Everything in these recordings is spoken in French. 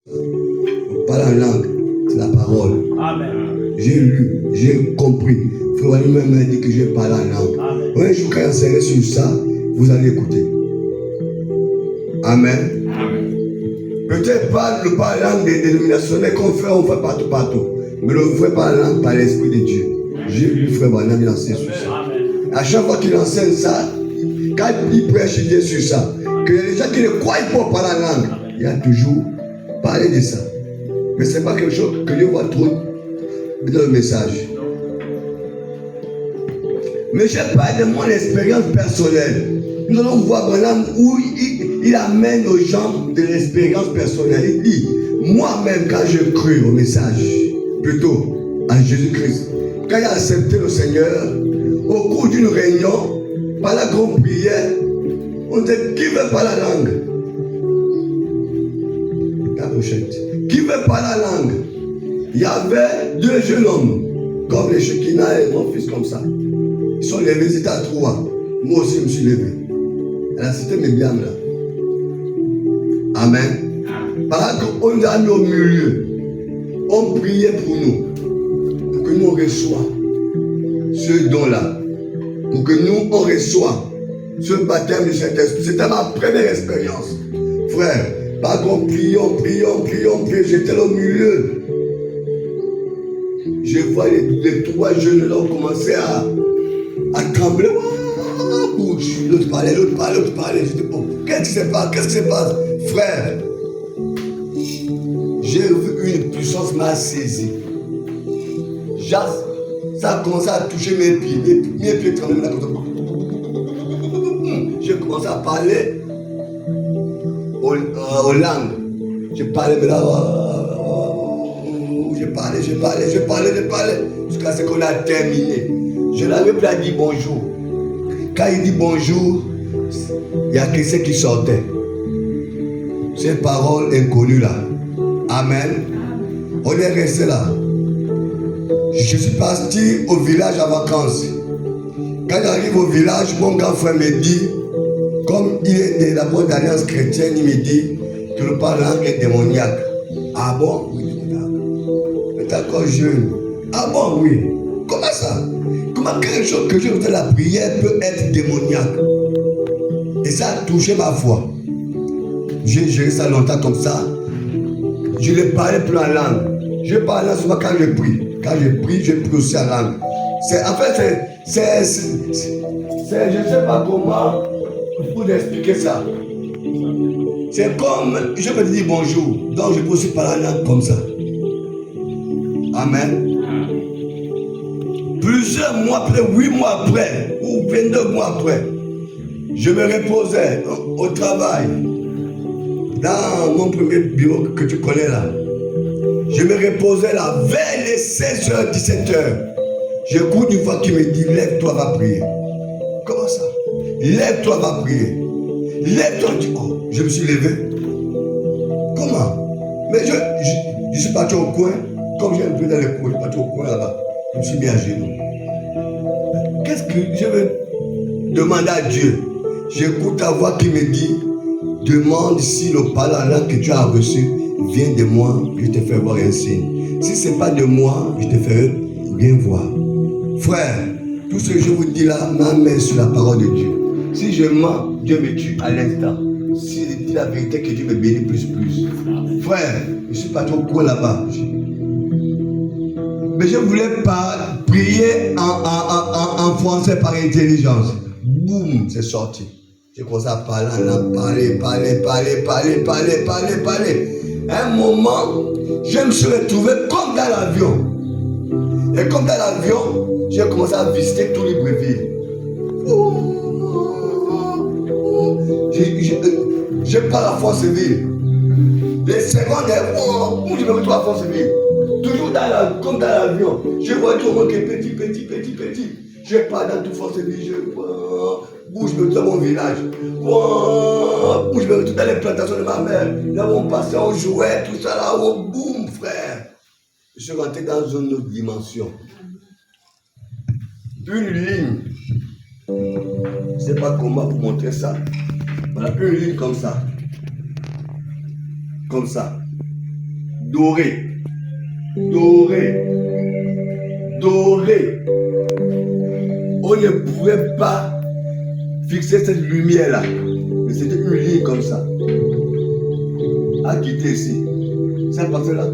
On parle en langue, c'est la parole. Amen. J'ai lu, j'ai compris. Frère Wally m'a dit que je parle en langue. Un jour, quand il enseigne sur ça, vous allez écouter. Amen. Peut-être pas le parler en langue des dénominationnels qu'on fait, on fait partout. Mais le vrai parler en langue par l'Esprit de Dieu. J'ai lu Frère Wally, il enseigne sur ça. À chaque fois qu'il enseigne ça, quand il prêche, il dit sur ça. Que les gens qui ne croient pas parler en langue, il y a toujours parlé de ça. Mais ce n'est pas quelque chose que Dieu voit trop dans le message. Mais je parle de mon expérience personnelle. Nous allons voir maintenant où il amène aux gens de l'expérience personnelle. Il dit, moi-même, quand je cru au message, plutôt à Jésus-Christ, quand il a accepté le Seigneur, au cours d'une réunion, par la grande prière, on dit, qui veut parler la langue? La pochette. Qui veut parler la langue? Il y avait deux jeunes hommes, comme les Shekinah et mon fils, comme ça. Ils sont levés, ils étaient à trois. Moi aussi, je me suis levé. À la cité Médiam, là. Amen. Par contre, on nous a mis au milieu. On priait pour nous. Pour que nous, on reçoive ce don-là. Pour que nous, on reçoive ce baptême du Saint-Esprit. C'était ma première expérience. Frère, par contre, prions. J'étais au milieu. Je vois les trois jeunes là ont commencé à trembler. L'autre parlait. Je dis, bon, qu'est-ce qui se passe? Frère, j'ai vu une puissance m'a saisi. Ça a commencé à toucher mes pieds. Mes pieds tremblaient. J'ai commencé à parler aux langues. Je parlais, mais là, je parlais. Jusqu'à ce qu'on a terminé. Je n'avais plus à dire bonjour. Quand il dit bonjour, il y a quelqu'un qui sortait. C'est une parole inconnue là. Amen. On est resté là. Je suis parti au village en vacances. Quand j'arrive au village, mon grand frère me dit, comme il est de la bonne alliance chrétienne, il me dit que le parlant est démoniaque. Ah bon? Oui, mais t'es encore jeune. Ah bon? Oui. Comment ça? Comment quelque chose que je fais la prière peut être démoniaque? Et ça a touché ma foi. J'ai géré ça longtemps comme ça. Je ne parlais plus en langue. Je parlais souvent quand je prie. Quand je prie aussi en langue. En fait, je ne sais pas comment vous expliquer ça. C'est comme, je peux te dire bonjour. Donc je peux aussi parler en langue comme ça. Amen. Plusieurs mois après, 8 mois après, ou 22 mois après, je me reposais au travail, dans mon premier bureau que tu connais là. Je me reposais là, vers les 16h, 17h. J'écoute une voix qui me dit, lève-toi, va prier. Comment ça? Lève-toi, va prier. Lève-toi, tu crois. Je me suis levé. Comment? Mais je suis parti au coin, comme j'ai un peu dans le coin, je suis parti au coin là-bas. Je me suis mis à genoux. Qu'est-ce que je veux demander à Dieu? J'écoute ta voix qui me dit, demande si le parlant que tu as reçu vient de moi, je te ferai voir un signe. Si ce n'est pas de moi, je te ferai rien voir. Frère, tout ce que je vous dis là, ma main sur la parole de Dieu. Si je mens, Dieu me tue à l'instant. Si je dis la vérité, que Dieu me bénit plus. Frère, je ne suis pas trop court là-bas. Mais je ne voulais pas prier en français par intelligence. Boum, c'est sorti. J'ai commencé à parler. À un moment, je me suis retrouvé comme dans l'avion. Et comme dans l'avion, j'ai commencé à visiter tout Libreville. Je pars à Fonceville. Les secondes, où je me retrouve à Fonceville. Toujours comme dans l'avion. Je vois tout le monde qui est petit. Je pars dans tout Fonceville. Où je me retrouve dans mon village. Où je me retrouve dans les plantations de ma mère. Là où on passait, on jouait, tout ça là. Boum, frère. Je suis rentré dans une autre dimension. Une ligne. Je ne sais pas comment vous montrer ça. Voilà, une ligne comme ça. Comme ça. doré. Doré. Doré. On ne pouvait pas fixer cette lumière-là. Mais c'était une ligne comme ça. À quitter ici. Ça passait là.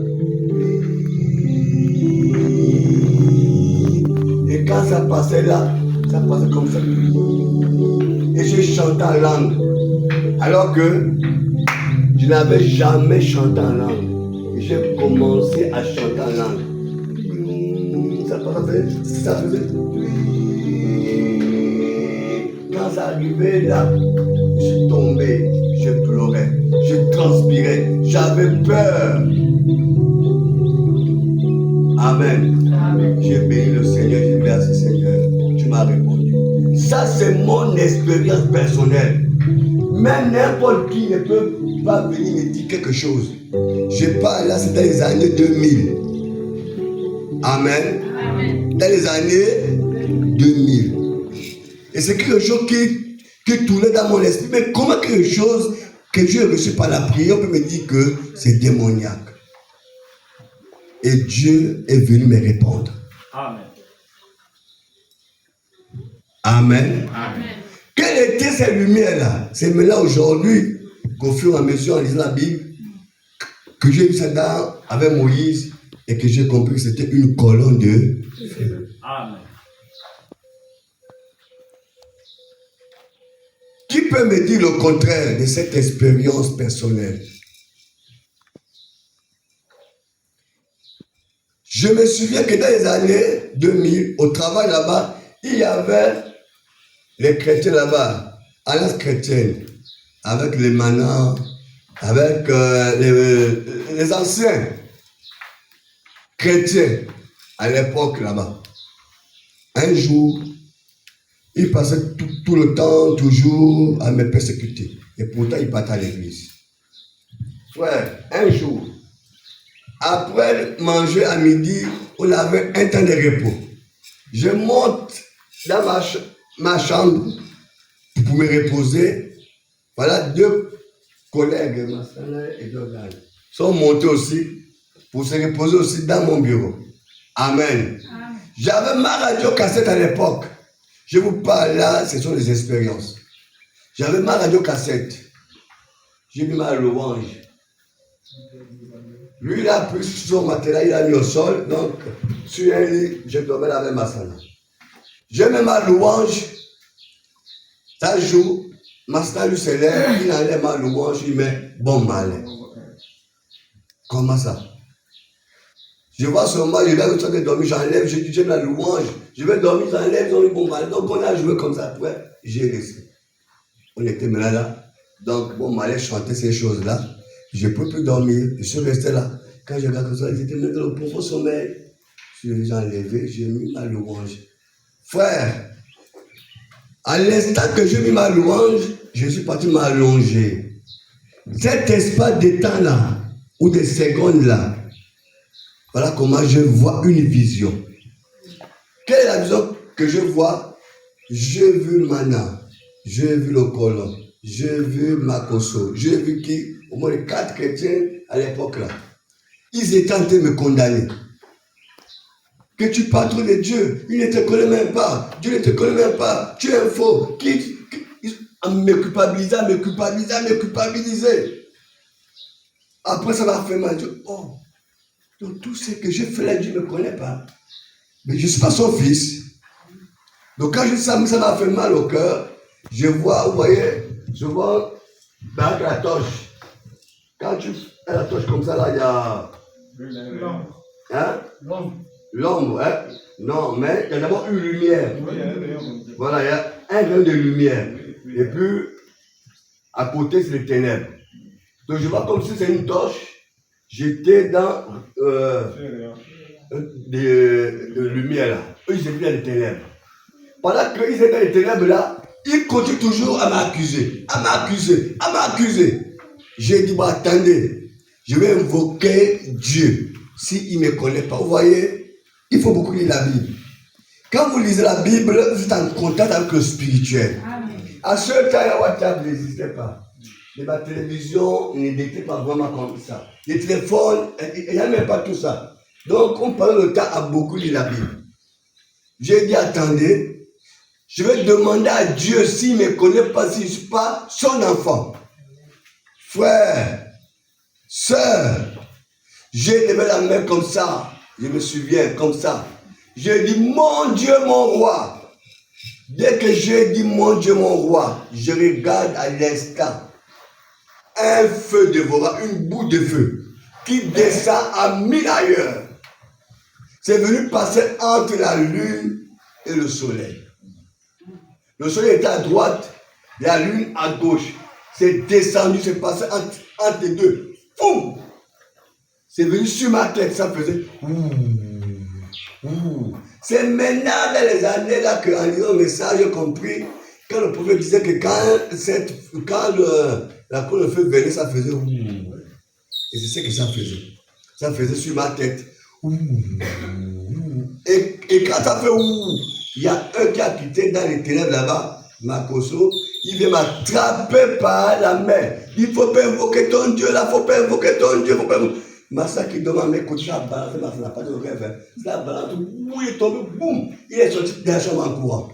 Et quand ça passait là, ça passait comme ça. Et j'ai chanté en langue. Alors que je n'avais jamais chanté en langue. Et j'ai commencé à chanter en langue. Ça passait, ça faisait. Quand ça arrivait là, je suis tombé, je pleurais, je transpirais, j'avais peur. Amen. Amen. J'ai béni le Seigneur, j'ai merci Seigneur, tu m'as répondu. Ça c'est mon expérience personnelle. Même n'importe qui ne peut pas venir me dire quelque chose. Je parle là, c'est dans les années 2000. Amen. Amen. Dans les années 2000. Et c'est quelque chose qui tournait dans mon esprit. Mais comment quelque chose que j'ai reçu par la prière peut me dire que c'est démoniaque? Et Dieu est venu me répondre. Amen. Amen. Amen. Quelle était cette lumière-là? C'est maintenant aujourd'hui qu'au fur et à mesure en lisant la Bible, que j'ai vu ça dans, avec Moïse et que j'ai compris que c'était une colonne de feu. Amen. Qui peut me dire le contraire de cette expérience personnelle? Je me souviens que dans les années 2000, au travail là-bas, il y avait les chrétiens là-bas, alliance chrétienne, avec les manants, avec les anciens chrétiens à l'époque là-bas. Un jour, ils passaient tout le temps, toujours à me persécuter. Et pourtant, ils partaient à l'église. Frère, un jour, après manger à midi, on avait un temps de repos. Je monte dans ma chambre pour me reposer. Voilà, deux collègues, Massana et Dogan, sont montés aussi pour se reposer aussi dans mon bureau. Amen. Amen. J'avais ma radio cassette à l'époque. Je vous parle là, ce sont des expériences. J'avais ma radio cassette. J'ai mis ma louange. Lui, il a pris son matelas, il a mis au sol. Donc, sur un lit, je dormais là avec ma sana. Je mets ma louange. Ça joue. Ma sana lui se lève, il enlève ma louange, il met bon malin. Comment ça? Je vois seulement, je vais de dormir, j'enlève, je dis, j'ai la louange. Je vais dormir, j'enlève, ils ont mis bon malin. Donc, on a joué comme ça. Après, j'ai laissé. On était maintenant là. Donc, bon malin chantait ces choses-là. Je ne peux plus dormir. Je suis resté là. Quand je regarde comme ça, ils étaient dans le profond sommeil. J'ai enlevé, j'ai mis ma louange. Frère, à l'instant que j'ai mis ma louange, je suis parti m'allonger. Cet espace de temps là, ou des secondes là, voilà comment je vois une vision. Quelle est la vision que je vois? J'ai vu Mana, j'ai vu le colon, j'ai vu Makoso, j'ai vu qui? Au moins les 4 chrétiens à l'époque là. Ils étaient en train de me condamner. Que tu parles trop de Dieu. Il ne te connaît même pas. Dieu ne te connaît même pas. Tu es un faux. Me culpabiliser. Après ça m'a fait mal. Oh, donc tout ce que j'ai fait là, Dieu ne me connaît pas. Mais je ne suis pas son fils. Donc quand je ça m'a fait mal au cœur. Je vois, vous voyez, je vois avec la torche. Quand tu fais la torche comme ça, là, il y a... L'ombre. Hein? L'ombre, hein? Non, mais il y a d'abord une lumière. Voilà, il y a un rayon de lumière. Et puis, à côté, c'est les ténèbres. Donc, je vois comme si c'est une torche. J'étais dans de lumière, là. Eux, ils étaient dans les ténèbres. Pendant qu'ils étaient dans les ténèbres, là, ils continuent toujours à m'accuser. J'ai dit, bon, attendez, je vais invoquer Dieu. S'il ne me connaît pas, vous voyez, il faut beaucoup lire la Bible. Quand vous lisez la Bible, vous êtes en contact avec le spirituel. Amen. À ce temps, WhatsApp n'existait pas. Mais ma télévision n'était pas vraiment comme ça. Les téléphones, il n'y a même pas tout ça. Donc, on prend le temps à beaucoup lire la Bible. J'ai dit, attendez, je vais demander à Dieu s'il ne me connaît pas, si je ne suis pas son enfant. Frère, sœur, j'ai levé la main comme ça. Je me souviens comme ça. J'ai dit, mon Dieu, mon roi. Dès que j'ai dit, mon Dieu, mon roi, je regarde à l'instant un feu dévorant, une boule de feu qui descend à 1000 ailleurs. C'est venu passer entre la lune et le soleil. Le soleil était à droite, la lune à gauche. C'est descendu, c'est passé entre les deux. Boum! C'est venu sur ma tête, ça faisait C'est maintenant, dans les années là, qu'en lisant le message, j'ai compris, quand le prophète disait que quand la couleur de feu venait, ça faisait Et c'est ce que ça faisait. Ça faisait sur ma tête. Et quand ça fait il y a un qui a quitté dans les ténèbres là-bas, Makoso, il vient m'attraper par la main. Il ne faut pas invoquer ton Dieu là, il ne faut pas invoquer ton Dieu. Massa qui demande, mais écoute, ça a balancé, ça n'a pas de rêve. Ça a balancé, il est tombé, boum, il est sorti de la chambre en courant.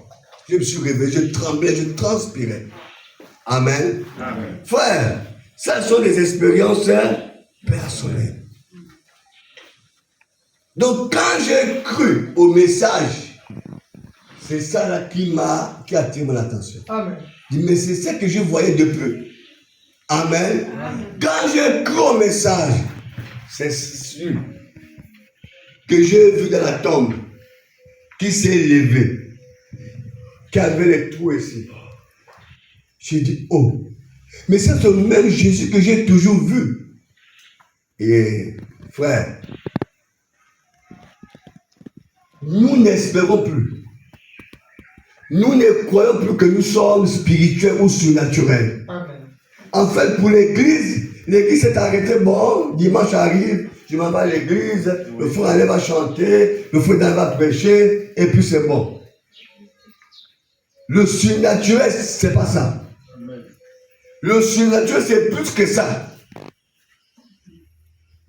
Je me suis réveillé, je tremblais, je transpirais. Amen. Amen. Frère, ça sont des expériences personnelles. Donc quand j'ai cru au message, c'est ça là qui a attiré mon attention. Amen. Mais c'est ça que je voyais depuis. Amen. Amen. Quand j'ai cru au message, c'est sûr que j'ai vu dans la tombe qui s'est levé, qui avait les trous ici. J'ai dit, oh, mais c'est le même Jésus que j'ai toujours vu. Et frère, nous n'espérons plus. Nous ne croyons plus que nous sommes spirituels ou surnaturels. Amen. En fait, pour l'église s'est arrêtée. Bon, dimanche arrive, je m'en vais à l'église, le frère allait va chanter, le frère va prêcher, et puis c'est bon. Le surnaturel, c'est pas ça. Amen. Le surnaturel, c'est plus que ça.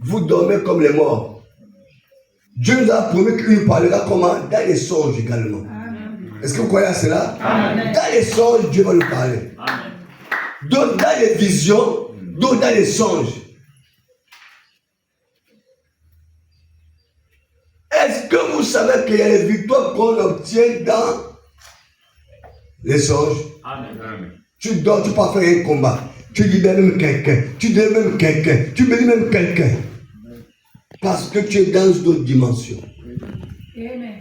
Vous dormez comme les morts. Dieu nous a promis qu'il nous parlera comment? Dans les songes également. Amen. Est-ce que vous croyez à cela? Amen. Dans les songes, Dieu va nous parler. Amen. D'autres dans les visions, d'autres dans les songes. Est-ce que vous savez qu'il y a les victoires qu'on obtient dans les songes? Amen. Tu dors, tu peux faire un combat. Tu libères même quelqu'un. Tu donnes même quelqu'un. Tu bénis même quelqu'un. Parce que tu es dans d'autres dimensions. Amen.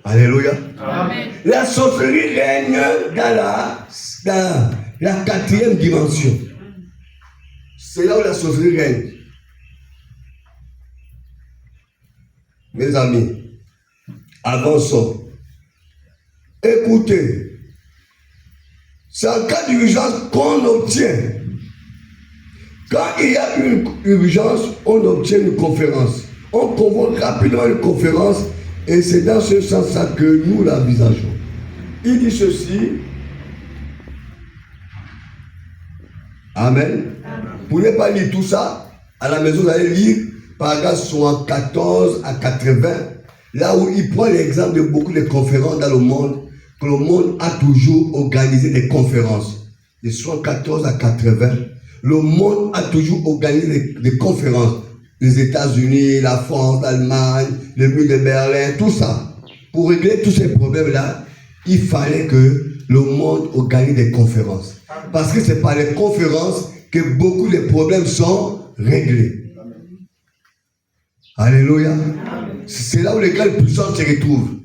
Alléluia. Amen. La sorcellerie règne dans la quatrième dimension. C'est là où la sorcellerie règne. Mes amis, avançons. Écoutez, c'est en cas d'urgence qu'on obtient. Quand il y a une urgence, on obtient une conférence. On convoque rapidement une conférence et c'est dans ce sens-là que nous l'envisageons. Il dit ceci. Amen. Amen. Vous ne pouvez pas lire tout ça. À la maison, vous allez lire paragraphe 74 à 80, là où il prend l'exemple de beaucoup de conférences dans le monde, que le monde a toujours organisé des conférences. De 74 à 80, le monde a toujours organisé des conférences. Les États-Unis, la France, l'Allemagne, le mur de Berlin, tout ça. Pour régler tous ces problèmes-là, il fallait que le monde organise des conférences. Parce que c'est par les conférences que beaucoup de problèmes sont réglés. Alléluia. C'est là où les grandes puissances se retrouvent.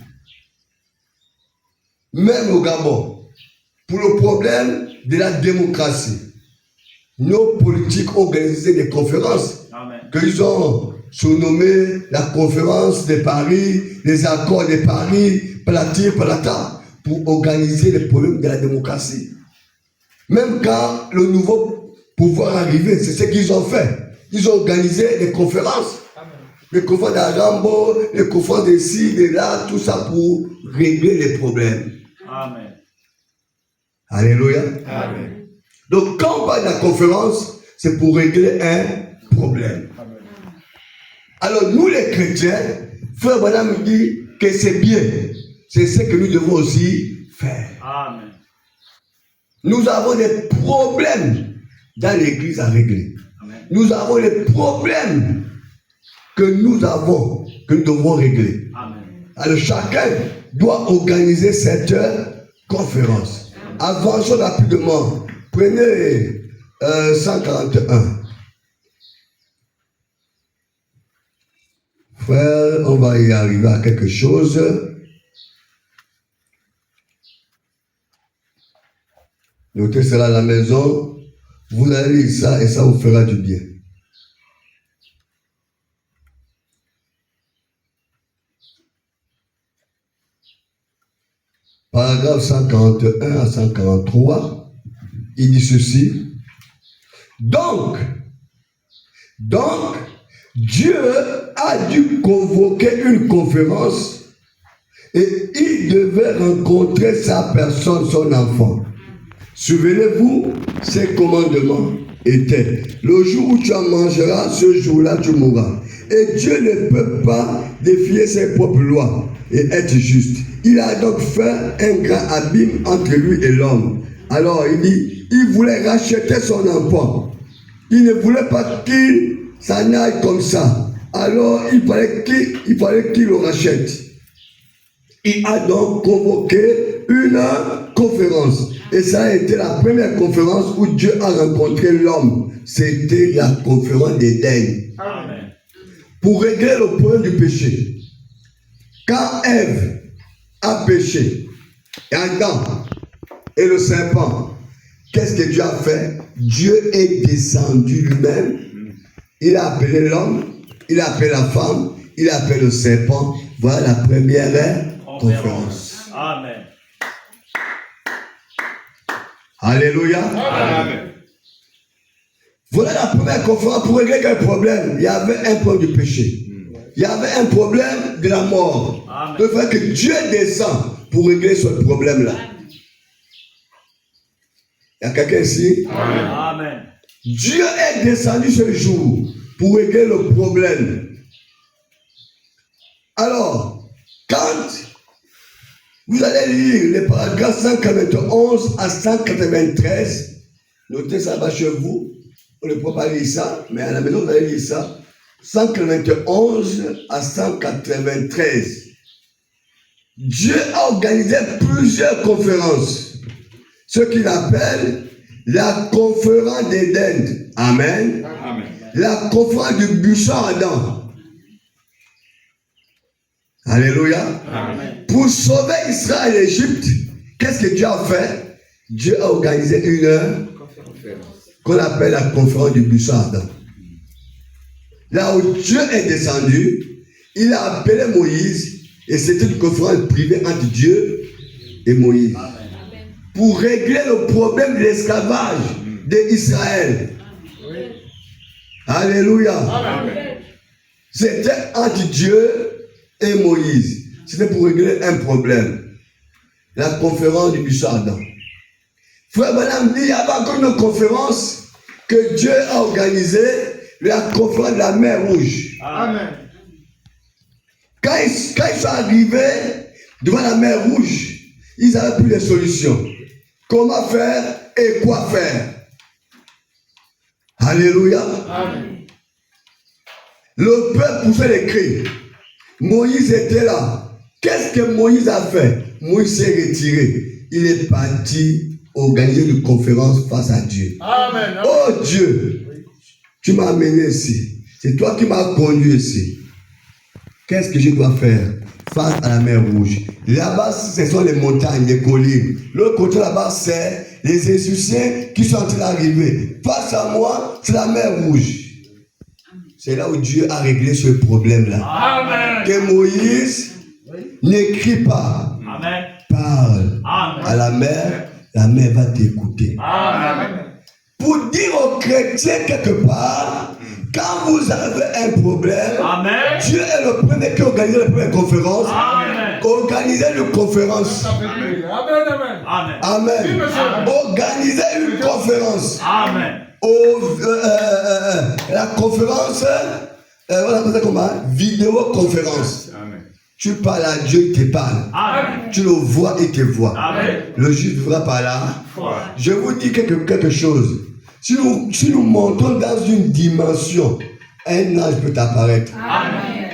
Même au Gabon, pour le problème de la démocratie, nos politiques ont organisé des conférences qu'ils ont surnommées la conférence de Paris, les accords de Paris, Plati, Plata, pour organiser les problèmes de la démocratie. Même quand le nouveau pouvoir arrivait, c'est ce qu'ils ont fait. Ils ont organisé des conférences. Les conférences d'Arambo, les conférences d'ici, de là, tout ça pour régler les problèmes. Amen. Alléluia. Amen. Donc, quand on parle de la conférence, c'est pour régler un problème. Alors, nous les chrétiens, Frère Branham nous dit que c'est bien. C'est ce que nous devons aussi faire. Amen. Nous avons des problèmes dans l'église à régler. Amen. Nous avons des problèmes que nous devons régler. Amen. Alors, chacun doit organiser cette conférence. Avançons rapidement. Prenez 141. Frère, on va y arriver à quelque chose. Notez cela à la maison. Vous allez lire ça et ça vous fera du bien. Paragraphe 141 à 143, il dit ceci. Donc, Dieu a dû convoquer une conférence et il devait rencontrer sa personne, son enfant. Souvenez-vous, ses commandements étaient: le jour où tu en mangeras, ce jour-là tu mourras. Et Dieu ne peut pas défier ses propres lois et être juste. Il a donc fait un grand abîme entre lui et l'homme. Alors il dit, il voulait racheter son enfant. Il ne voulait pas qu'il s'en aille comme ça. Alors il fallait qu'il le rachète. Il a donc convoqué une conférence. Et ça a été la première conférence où Dieu a rencontré l'homme. C'était la conférence d'Éden. Amen. Pour régler le problème du péché. Quand Ève a péché, et Adam et le serpent, qu'est-ce que Dieu a fait? Dieu est descendu lui-même. Il a appelé l'homme, il a appelé la femme, il a appelé le serpent. Voilà la première conférence. Amen. Alléluia. Amen. Voilà la première conférence pour régler quel problème? Il y avait un problème du péché. Il y avait un problème de la mort. Amen. Le fait que Dieu descend pour régler ce problème-là. Il y a quelqu'un ici? Amen. Amen. Dieu est descendu ce jour pour régler le problème. Alors, quand vous allez lire les paragraphes 191 à 193, notez ça va chez vous. On ne peut pas lire ça, mais à la maison, vous allez lire ça. 191 à 193. Dieu a organisé plusieurs conférences. Ce qu'il appelle la conférence d'Éden. Amen. Amen. La conférence du buisson Adam. Alléluia. Amen. Pour sauver Israël et l'Égypte, qu'est-ce que Dieu a fait? Dieu a organisé une conférence qu'on appelle la conférence du buisson Adam. Là où Dieu est descendu, il a appelé Moïse et c'était une conférence privée entre Dieu et Moïse. Amen. Pour régler le problème de l'esclavage d'Israël. Alléluia. Amen. C'était entre Dieu et Moïse. C'était pour régler un problème. La conférence du buisson Adam. Frère Branham dit, il y avait encore une conférence que Dieu a organisée, la conférence de la mer Rouge. Amen. Quand ils sont arrivés devant la mer Rouge, ils n'avaient plus de solution. Comment faire et quoi faire? Alléluia. Amen. Le peuple poussait les cris. Moïse était là. Qu'est-ce que Moïse a fait? Moïse s'est retiré. Il est parti organiser une conférence face à Dieu. Amen. Oh Dieu, tu m'as amené ici. C'est toi qui m'as conduit ici. Qu'est-ce que je dois faire face à la mer Rouge? Là-bas, ce sont les montagnes, les collines. L'autre côté là-bas, c'est les Égyptiens qui sont en train d'arriver. Face à moi, c'est la mer Rouge. C'est là où Dieu a réglé ce problème-là. Amen. Que Moïse n'écrit pas. Amen. Parle. Amen. À la mer va t'écouter. Amen. Pour dire aux chrétiens quelque part, quand vous avez un problème, Amen. Dieu est le premier qui organise la première conférence. Amen. Organisez une conférence. Amen. Organisez une conférence. Amen. La conférence, voilà comment? Vidéoconférence. Tu parles à Dieu, il te parle. Amen. Tu le vois, il te voit. Amen. Le juge vivra par là. Je vous dis quelque chose. Si nous montons dans une dimension, un ange peut apparaître. Amen.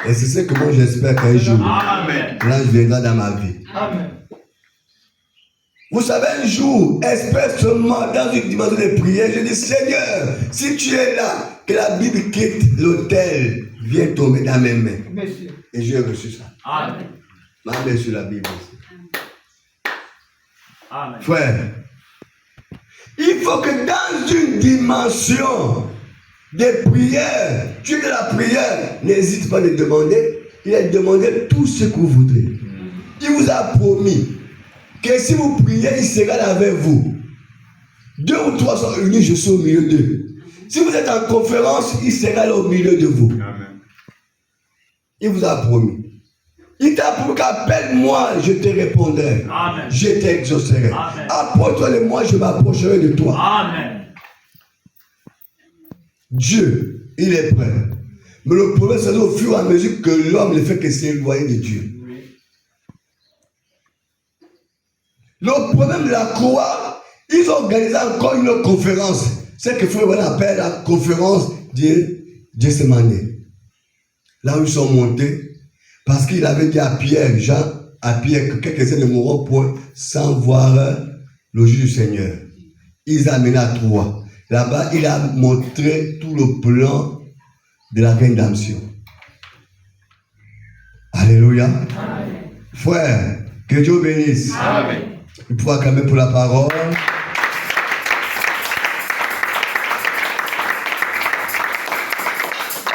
Et c'est ce que moi j'espère qu'un jour, l'ange viendra dans ma vie. Amen. Vous savez, un jour, expressément dans une dimension de prière, je dis Seigneur, si tu es là, que la Bible quitte l'autel, viens tomber dans mes mains. Merci. Et j'ai reçu ça. Amen. Ma main sur la Bible aussi. Amen. Frère, il faut que dans une dimension de prière, tu es de la prière, n'hésite pas à demander. Il a demandé tout ce que vous voudrez. Il vous a promis que si vous priez, il sera là avec vous. 2 ou 3 sont unis, je suis au milieu d'eux. Si vous êtes en conférence, il sera là au milieu de vous. Amen. Il vous a promis. Il t'a promis qu'appelle-moi, je te répondrai. Amen. Je t'exaucerai. Amen. Approche-toi de moi, je m'approcherai de toi. Amen. Dieu, il est prêt. Mais le problème, c'est au fur et à mesure que l'homme ne fait que s'éloigner de Dieu. Le problème de la croix, ils ont organisé encore une conférence. C'est que frère appelle la conférence de Gethsemane. Là où ils sont montés, parce qu'il avait dit à Pierre, que quelques-uns ne mourront point sans voir le juge du Seigneur. Ils amènent à Troie. Là-bas, il a montré tout le plan de la rédemption. Alléluia. Amen. Frère, que Dieu bénisse. Amen. Il pourra acclamer pour la parole.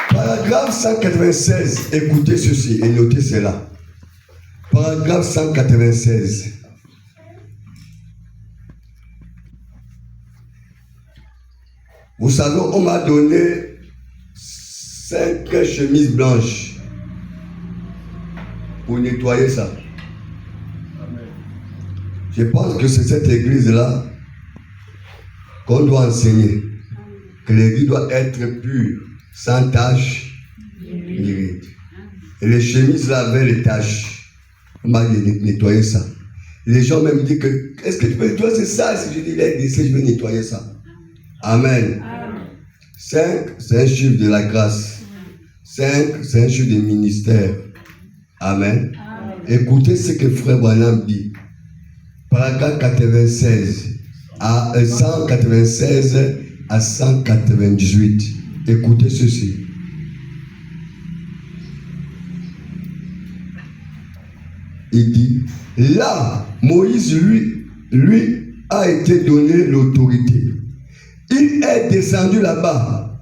Paragraphe 196, écoutez ceci et notez cela. Paragraphe 196. Vous savez, on m'a donné 5 chemises blanches pour nettoyer ça. Je pense que c'est cette église-là qu'on doit enseigner. Que l'église doit être pure, sans tache, ni ride. Et les chemises-là avaient les taches. On m'a nettoyé ça. Les gens même disent que, est-ce que tu peux nettoyer ça? Si je dis, il est décès, je vais nettoyer ça. Amen. 5, c'est un chiffre de la grâce. 5, c'est un chiffre du ministère. Amen. Écoutez ce que frère Branham dit. Paragraphe 96 à 196 à 198. Écoutez ceci. Il dit, là, Moïse lui a été donné l'autorité. Il est descendu là-bas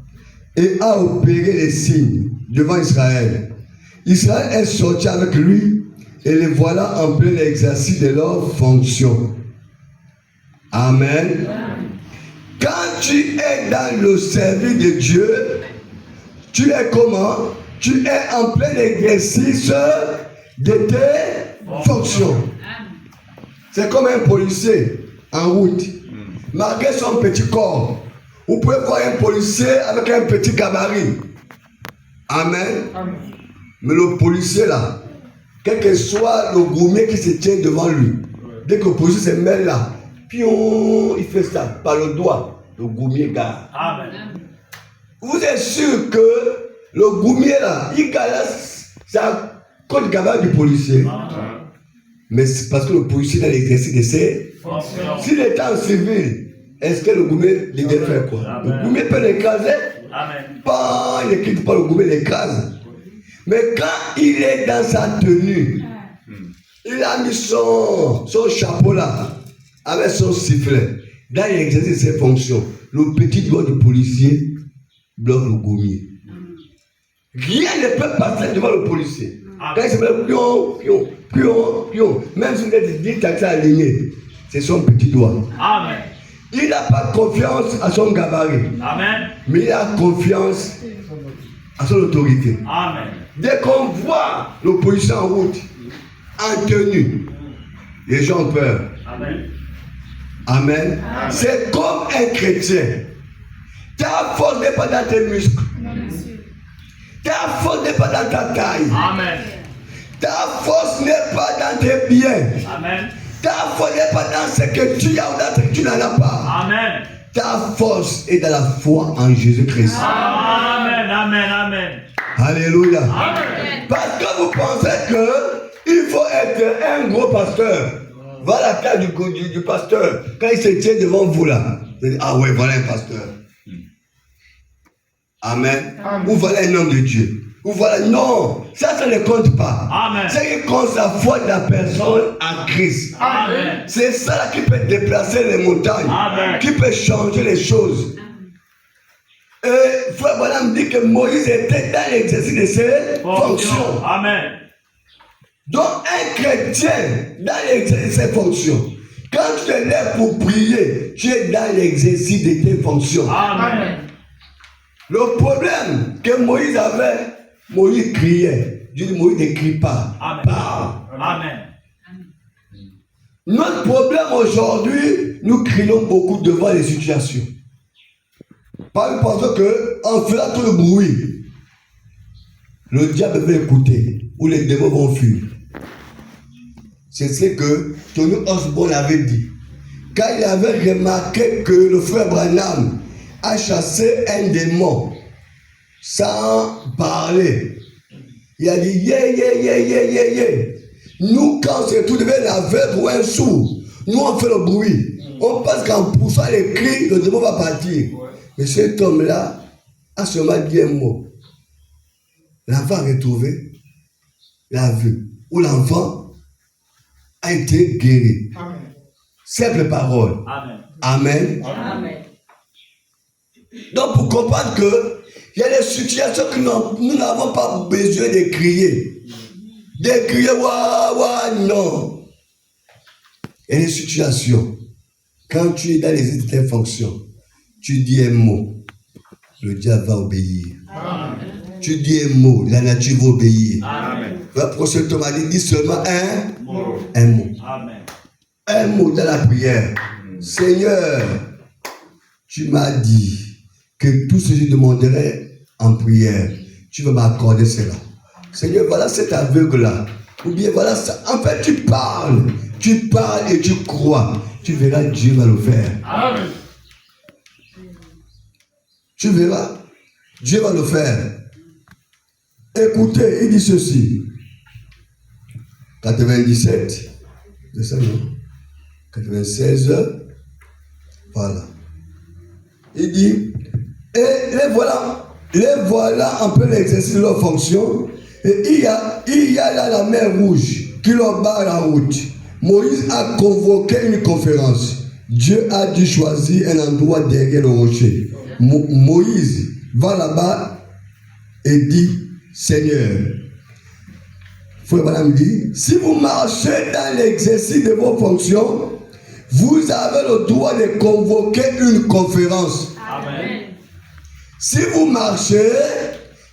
et a opéré les signes devant Israël. Israël est sorti avec lui et les voilà en plein exercice de leur fonction. Amen. Quand tu es dans le service de Dieu, tu es comment? Tu es en plein exercice de tes fonctions. C'est comme un policier en route. Malgré son petit corps, vous pouvez voir un policier avec un petit gabarit. Amen. Mais le policier là, quel que soit le gourmet qui se tient devant lui, dès que le policier se met là, pion, il fait ça par le doigt, le gourmet garde. Amen. Vous êtes sûr que le gourmet là, il garde sa côte gabarit du policier. Amen. Mais c'est parce que le policier dans l'exercice de ses fonctions. S'il est en civil, est-ce que le gourmet lui devait faire quoi? Amen. Le gourmet peut l'écraser? Amen. Pas, il ne quitte pas le gourmet, l'écrase. Mais quand il est dans sa tenue, il a mis son chapeau là, avec son sifflet, dans l'exercice de ses fonctions. Le petit doigt du policier bloque le gourmet. Rien ne peut passer devant le policier. Quand il se met pion, pion, pion, pion, même si vous êtes 10 taxis alignés, c'est son petit doigt. Amen. Il n'a pas confiance à son gabarit. Amen. Mais il a confiance à son autorité. Amen. Dès qu'on voit le policier en route, en tenue. Les gens ont peur. Amen. Amen. C'est comme un chrétien. Ta force n'est pas dans tes muscles. Ta force n'est pas dans ta taille. Amen. Ta force n'est pas dans tes biens. Amen. Ta force n'est pas dans ce que tu as ou dans ce que tu n'en as pas. Amen. Ta force est dans la foi en Jésus-Christ. Amen. Amen. Amen. Alléluia. Amen. Parce que vous pensez qu'il faut être un gros pasteur. Voilà la taille du pasteur. Quand il se tient devant vous là, vous dites, ah ouais, voilà un pasteur. Amen. Ou voilà un homme de Dieu. Ou voilà, non, ça ne compte pas. Amen. Ce qui compte, c'est la foi de la personne en Christ. Amen. C'est ça là qui peut déplacer les montagnes. Amen. Qui peut changer les choses. Et Frère Branham dit que Moïse était dans l'exercice de ses fonctions. Amen. Donc un chrétien dans l'exercice de ses fonctions. Quand tu te lèves pour prier, tu es dans l'exercice de tes fonctions. Amen. Le problème que Moïse avait, Moïse criait. Dieu dit, Moïse ne crie pas. Amen. Parle. Amen. Notre problème aujourd'hui, nous crions beaucoup devant les situations. Parce qu'en faisant tout le bruit, le diable va écouter ou les démons vont fuir. C'est ce que Tony Osborne avait dit. Quand il avait remarqué que le frère Branham a chassé un démon sans parler, il a dit yeah. Nous, quand c'est tout devient l'aveugle ou un sourd, nous on fait le bruit. On pense qu'en poussant les cris, le démon va partir. Mais cet homme-là a seulement dit un mot. L'enfant a retrouvé la vue. Ou l'enfant a été guéri. Amen. Simple parole. Amen. Amen. Amen. Donc pour comprendre que il y a des situations que nous n'avons pas besoin de crier. De crier, ouah, non. Il y a des situations, quand tu es dans les fonctions, tu dis un mot, le diable va obéir. Amen. Tu dis un mot, la nature va obéir. Amen. Le prophète Thomas dit seulement un mot. Amen. Un mot dans la prière. Seigneur, tu m'as dit que tout ce que je demanderai en prière, tu vas m'accorder cela. Seigneur, voilà cet aveugle-là. Ou bien voilà ça. En fait, tu parles et tu crois. Tu verras, Dieu va le faire. Amen. Tu verras, Dieu va le faire. Écoutez, il dit ceci. 97, c'est ça, non? 96, voilà. Il dit, et les voilà un peu l'exercice de leur fonction. Et il y a là la mer rouge qui leur barre la route. Moïse a convoqué une conférence. Dieu a dû choisir un endroit derrière le rocher. Moïse va là-bas et dit, Seigneur, Frère Branham dit, si vous marchez dans l'exercice de vos fonctions, vous avez le droit de convoquer une conférence. Amen. Si vous marchez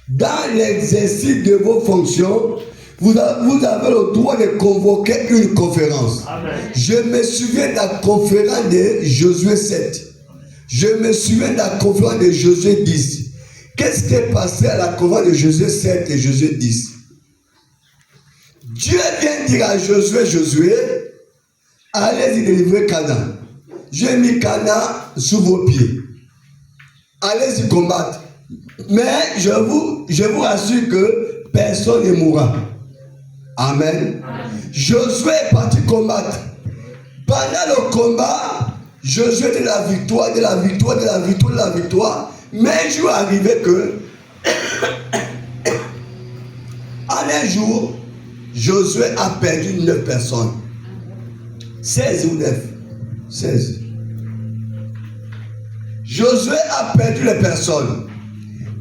dans l'exercice de vos fonctions, vous avez le droit de convoquer une conférence. Amen. Je me souviens de la conférence de Josué 7. Je me souviens de la conférence de Josué 10. Qu'est-ce qui est passé à la conférence de Josué 7 et Josué 10? Dieu vient dire à Josué, allez-y délivrer Canaan. J'ai mis Canaan sous vos pieds. Allez-y combattre. Mais je vous rassure que personne ne mourra. Amen. Josué est parti combattre. Pendant le combat, Josué était de la victoire. Mais un jour arrivé que, en un jour, Josué a perdu 9 personnes. 16 ou 9. 16. Josué a perdu les personnes.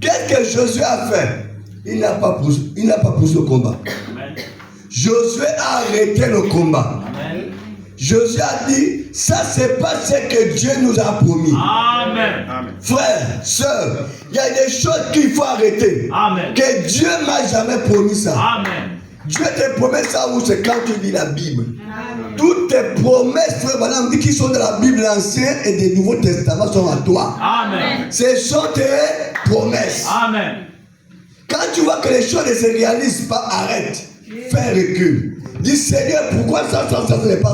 Qu'est-ce que Josué a fait? Il n'a pas poussé le combat. Amen. Josué a arrêté le combat. Amen. Josué a dit, ça c'est pas ce que Dieu nous a promis. Amen. Frère, soeur, il y a des choses qu'il faut arrêter. Amen. Que Dieu m'a jamais promis ça. Amen. Dieu te promet ça où c'est quand tu lis la Bible. Toutes tes promesses, frère Branham, qui sont dans la Bible, l'Ancien et le Nouveau Testament sont à toi. Amen. Ce sont tes promesses. Amen. Quand tu vois que les choses ne se réalisent pas, arrête. Fais un recul. Dis Seigneur, pourquoi ça n'est pas